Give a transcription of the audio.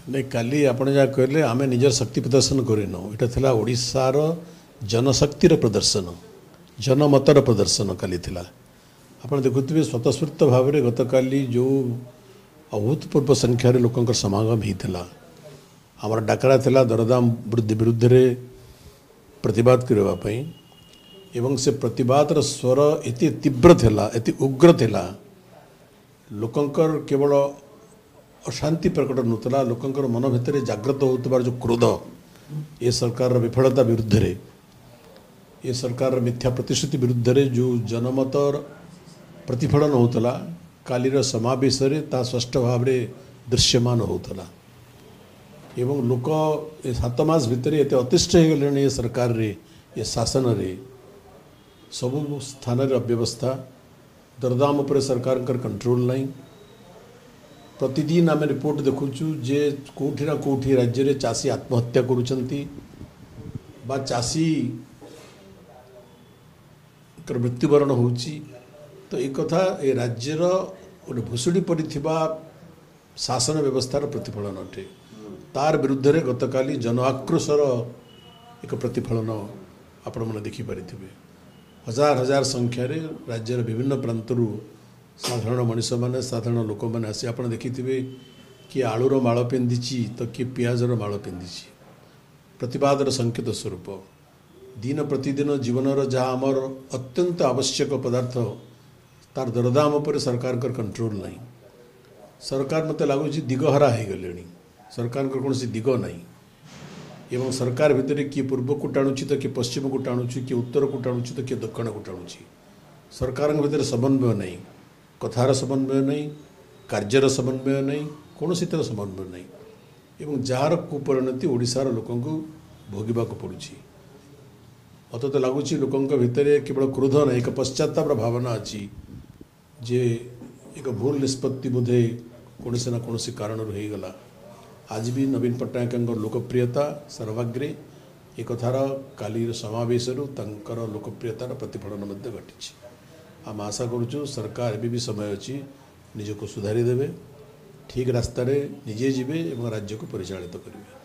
नहीं काली आपण जहाँ कहले आम निजर शक्ति प्रदर्शन करन यहाँ ओडिशार जनशक्तिर प्रदर्शन जनमतर प्रदर्शन काली थिला आपण देखुवे स्वतस्फूर्त भाव में गत काली जो अभूतपूर्व संख्यार लोक समागम होता आमर डाकरा थिला दरदाम वृद्धि विरुद्ध रे प्रतिवाद करने एवं से प्रतिवादर स्वर एति तीव्र थिला एति उग्र थिला लोकंकर केवल अशांति प्रकट नौला लोकंकर मन भितर जागृत होता जो क्रोध ये सरकार विफलता विरुद्ध रे ये सरकार मिथ्या प्रतिश्रुति विरुद्ध रे जो जनमतर प्रतिफलन होता कालीर समावेश ता स्पष्ट भाव में दृश्यमान होता एवं लोक 7 मास भितर ये अतिष्ठ हो गले ये सरकार रे ये शासन रे सबु स्थान अव्यवस्था दरदाम पर सरकार कंट्रोल नहीं प्रतिदिन आम रिपोर्ट देखुचु जे कोठी ना कोठी राज्य रे चाषी आत्महत्या करुचंती बा चाषी मृत्युवरण होची तो एक कथा ये राज्यर गोटे भुसुड़ी पड़िथिबा शासन व्यवस्थार प्रतिफलन अटे तार विरुद्ध रे गतकाली जन आक्रोशर एक प्रतिफलन आपण मैंने देखिपारे हजार हजार संख्यार राज्यर विभिन्न प्रांतरू साधारण मनीष मैंने साधारण लोक मैंने आसी आप देखि किए आलूर माड़ पिंधि तो किए पियाजर माड़ पिंधि प्रतिवादर संकेत स्वरूप दिन प्रतिदिन जीवनर जहाँ आमर अत्यंत आवश्यक पदार्थ तार दरदाम पर सरकार कंट्रोल नहीं सरकार मत लगुच दिगहरा हो गले सरकार कौन दिग नहीं एवं सरकार भितर किए पूर्व को टाणुची तो किए पश्चिम को टाणुची किए उत्तर को टाणुची तो किए दक्षिण को टाणुची सरकार भितर समन्वय नहीं कथार समन्वय नहीं कार्यर समन्वय नहीं कौन तरह समन्वय नहीं एवं जार कुपरिणति ओडिशार लोक भोगवा पड़ुछि मत तो लगुच लोकों भितर केवल क्रोध नहीं एक पश्चाताप भावना अच्छी जे एक भूल निष्पत्ति बोधे कौन ना कौन कारण होगला आज भी नवीन पट्टनायक लोकप्रियता सर्वाग्रे एक कथार काली समावेश लोकप्रियतार प्रतिफलन घटी आम आशा करुचु सरकार एबी भी समय अच्छी निजको सुधारी देवे ठीक रास्तार निजे जीवे और राज्य को परिचालित करेंगे।